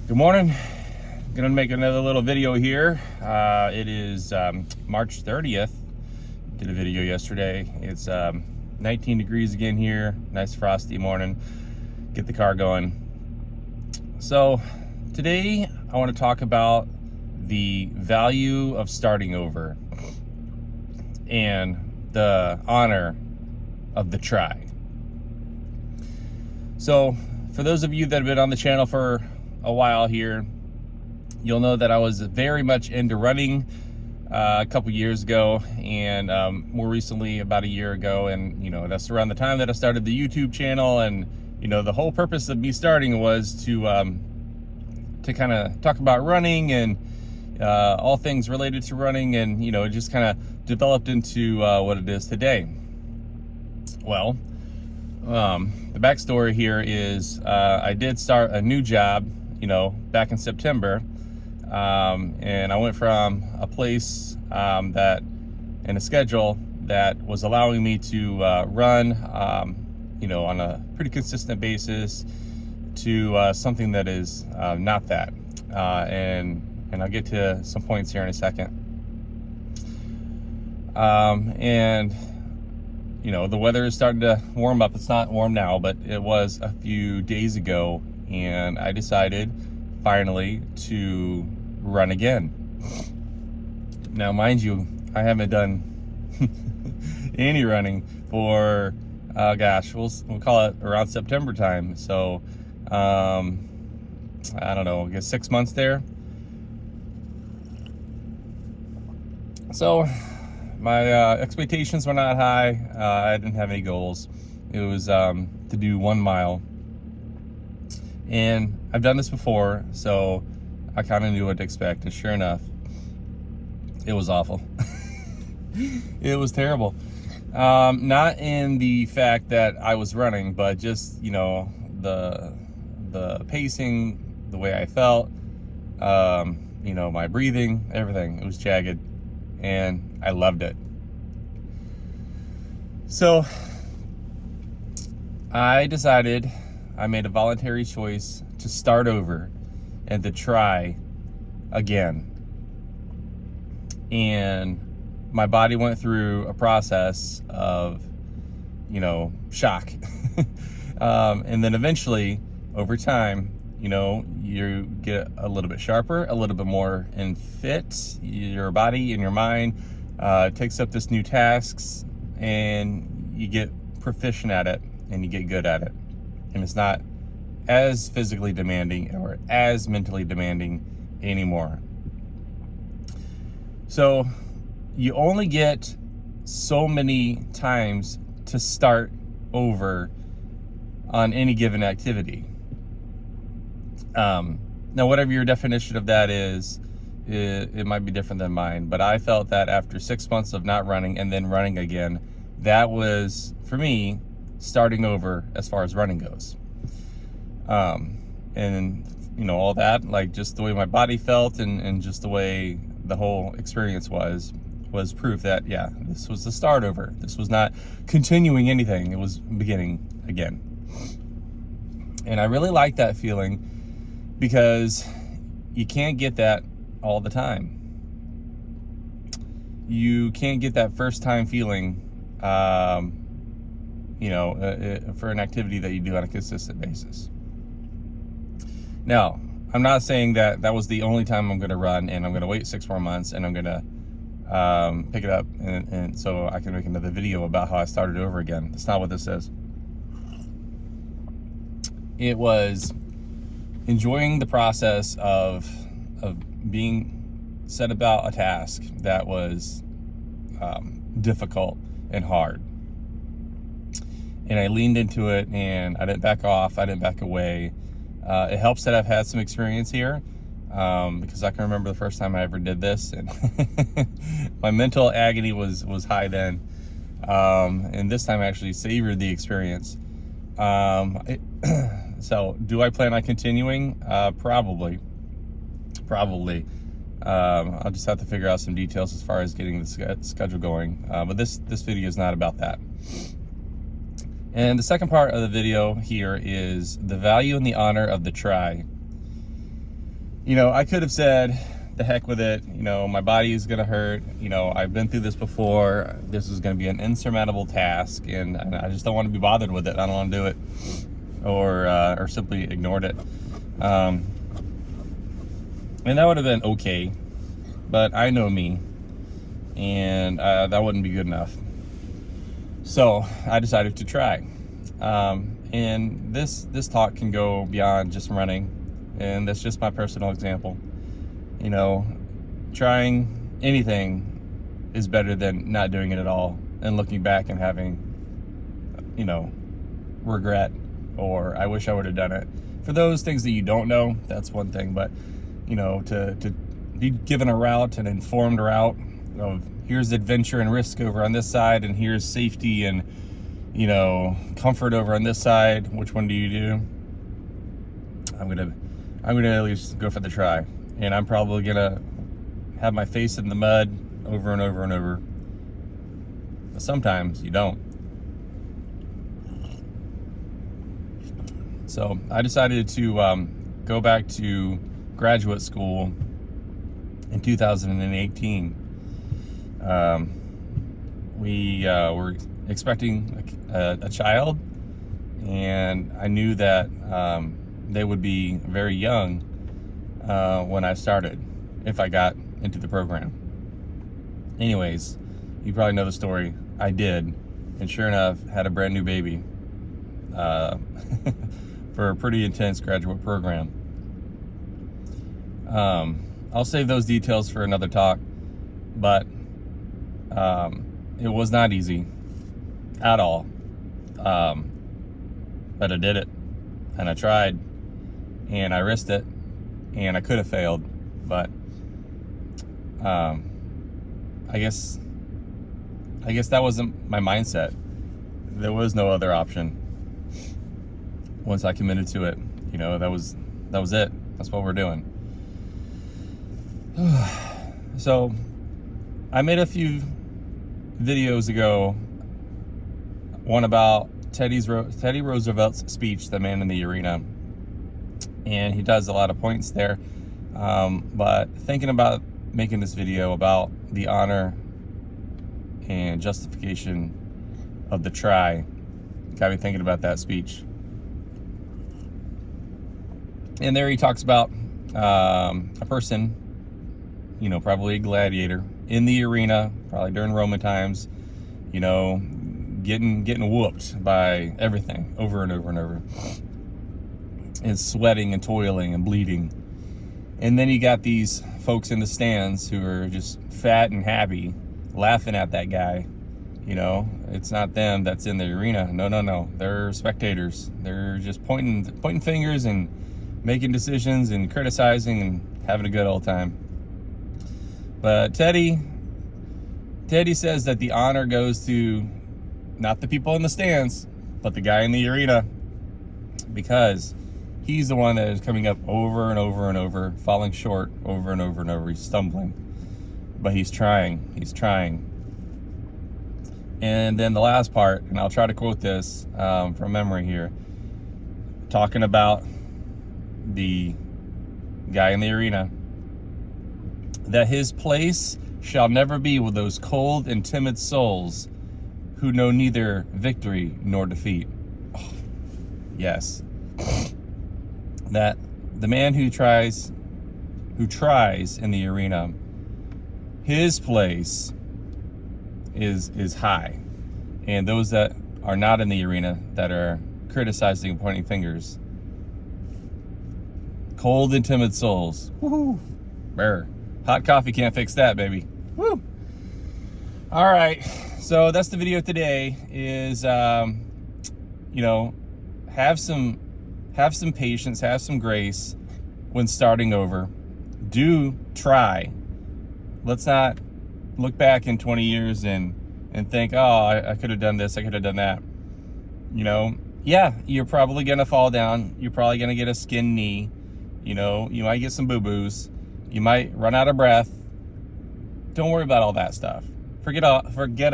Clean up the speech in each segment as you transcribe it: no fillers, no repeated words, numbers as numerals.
Good morning. Gonna make another little video here. It is March 30th. Did a video yesterday. It's 19 degrees again here. Nice frosty morning. Get the car going. So today I want to talk about the value of starting over and the honor of the try. So for those of you that have been on the channel for a while here, you'll know that I was very much into running a couple years ago, and more recently about a year ago. And that's around the time that I started the YouTube channel. And the whole purpose of me starting was to kind of talk about running and all things related to running, and it just kind of developed into what it is today. Well, the backstory here is I did start a new job back in September, and I went from a place that in a schedule that was allowing me to run on a pretty consistent basis to something that is not that, and I'll get to some points here in a second. And the weather is starting to warm up. It's not warm now, but it was a few days ago, and I decided finally to run again. Now, mind you, I haven't done any running for we'll call it around September time. So I don't know, I guess 6 months there. So my expectations were not high. I didn't have any goals. It was to do 1 mile. And I've done this before, so I kind of knew what to expect. And sure enough, it was awful. It was terrible. Not in the fact that I was running, but just, the pacing, the way I felt, my breathing, everything. It was jagged, and I loved it. So I made a voluntary choice to start over and to try again. And my body went through a process of, shock. And then eventually, over time, you get a little bit sharper, a little bit more in fit. Your body and your mind takes up this new tasks, and you get proficient at it, and you get good at it. And it's not as physically demanding or as mentally demanding anymore. So you only get so many times to start over on any given activity. Now, whatever your definition of that is, it might be different than mine, but I felt that after 6 months of not running and then running again, that was, for me, starting over as far as running goes. And all that, like just the way my body felt and just the way the whole experience was proof that, yeah, this was the start over. This was not continuing anything. It was beginning again. And I really like that feeling, because you can't get that all the time. You can't get that first time feeling, for an activity that you do on a consistent basis. Now, I'm not saying that that was the only time I'm going to run, and I'm going to wait 6 more months, and I'm going to pick it up, and so I can make another video about how I started over again. That's not what this is. It was enjoying the process of being set about a task that was difficult and hard. And I leaned into it, and I didn't back off. I didn't back away. It helps that I've had some experience here, because I can remember the first time I ever did this, and my mental agony was high then. And this time I actually savored the experience. So do I plan on continuing? Probably. I'll just have to figure out some details as far as getting the schedule going. But this video is not about that. And the second part of the video here is the value and the honor of the try. I could have said, the heck with it. My body is going to hurt. I've been through this before. This is going to be an insurmountable task, and I just don't want to be bothered with it. I don't want to do it, or simply ignored it. And that would have been okay, but I know me, and that wouldn't be good enough. So I decided to try. And this talk can go beyond just running, and that's just my personal example. Trying anything is better than not doing it at all and looking back and having, regret, or I wish I would have done it. For those things that you don't know, that's one thing, but to be given a route, an informed route of here's adventure and risk over on this side, and here's safety and comfort over on this side, which one do you do? I'm gonna at least go for the try, and I'm probably gonna have my face in the mud over and over and over, but sometimes you don't. So I decided to go back to graduate school in 2018. We were expecting a child, and I knew that they would be very young when I started, if I got into the program. Anyways, you probably know the story. I did, and sure enough, had a brand new baby for a pretty intense graduate program. I'll save those details for another talk, but it was not easy at all. But I did it, and I tried, and I risked it, and I could have failed, but I guess that wasn't my mindset. There was no other option. Once I committed to it, that was it. That's what we're doing. So I made a few videos ago, one about Teddy Roosevelt's speech, The Man in the Arena, and he does a lot of points there, but thinking about making this video about the honor and justification of the try got me thinking about that speech. And there he talks about a person, probably a gladiator in the arena, probably during Roman times, getting whooped by everything over and over and over, and sweating and toiling and bleeding. And then you got these folks in the stands who are just fat and happy, laughing at that guy. It's not them that's in the arena. No. They're spectators. They're just pointing fingers and making decisions and criticizing and having a good old time. But Teddy says that the honor goes to not the people in the stands, but the guy in the arena, because he's the one that is coming up over and over and over, falling short over and over and over. He's stumbling, but he's trying. And then the last part, and I'll try to quote this from memory here, talking about the guy in the arena, that his place shall never be with those cold and timid souls who know neither victory nor defeat. Oh, yes. That the man who tries in the arena, his place is high. And those that are not in the arena, that are criticizing and pointing fingers, cold and timid souls. Woohoo! Brr. Hot coffee can't fix that, baby. Woo! All right, so that's the video today. Is have some patience, have some grace when starting over. Do try. Let's not look back in 20 years and think, oh, I could have done this, I could have done that. Yeah, you're probably gonna fall down. You're probably gonna get a skinned knee. You might get some boo-boos. You might run out of breath. Don't worry about all that stuff. Forget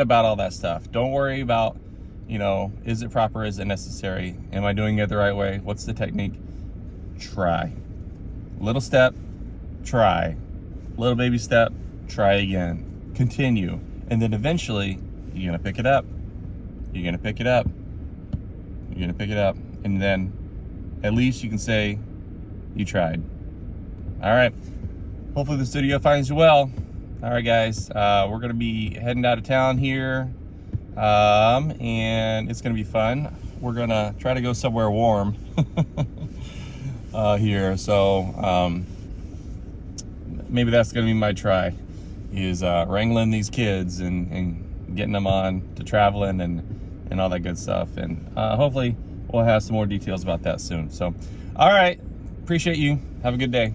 about all that stuff. Don't worry about, is it proper? Is it necessary? Am I doing it the right way? What's the technique? Try. Little step, try. Little baby step, try again, continue. And then eventually you're gonna pick it up. You're gonna pick it up. You're gonna pick it up. And then at least you can say you tried. All right. Hopefully this video finds you well. All right, guys. We're gonna be heading out of town here. And it's gonna be fun. We're gonna try to go somewhere warm here. So maybe that's gonna be my try, is wrangling these kids and getting them on to traveling and all that good stuff. And hopefully we'll have some more details about that soon. So, all right, appreciate you. Have a good day.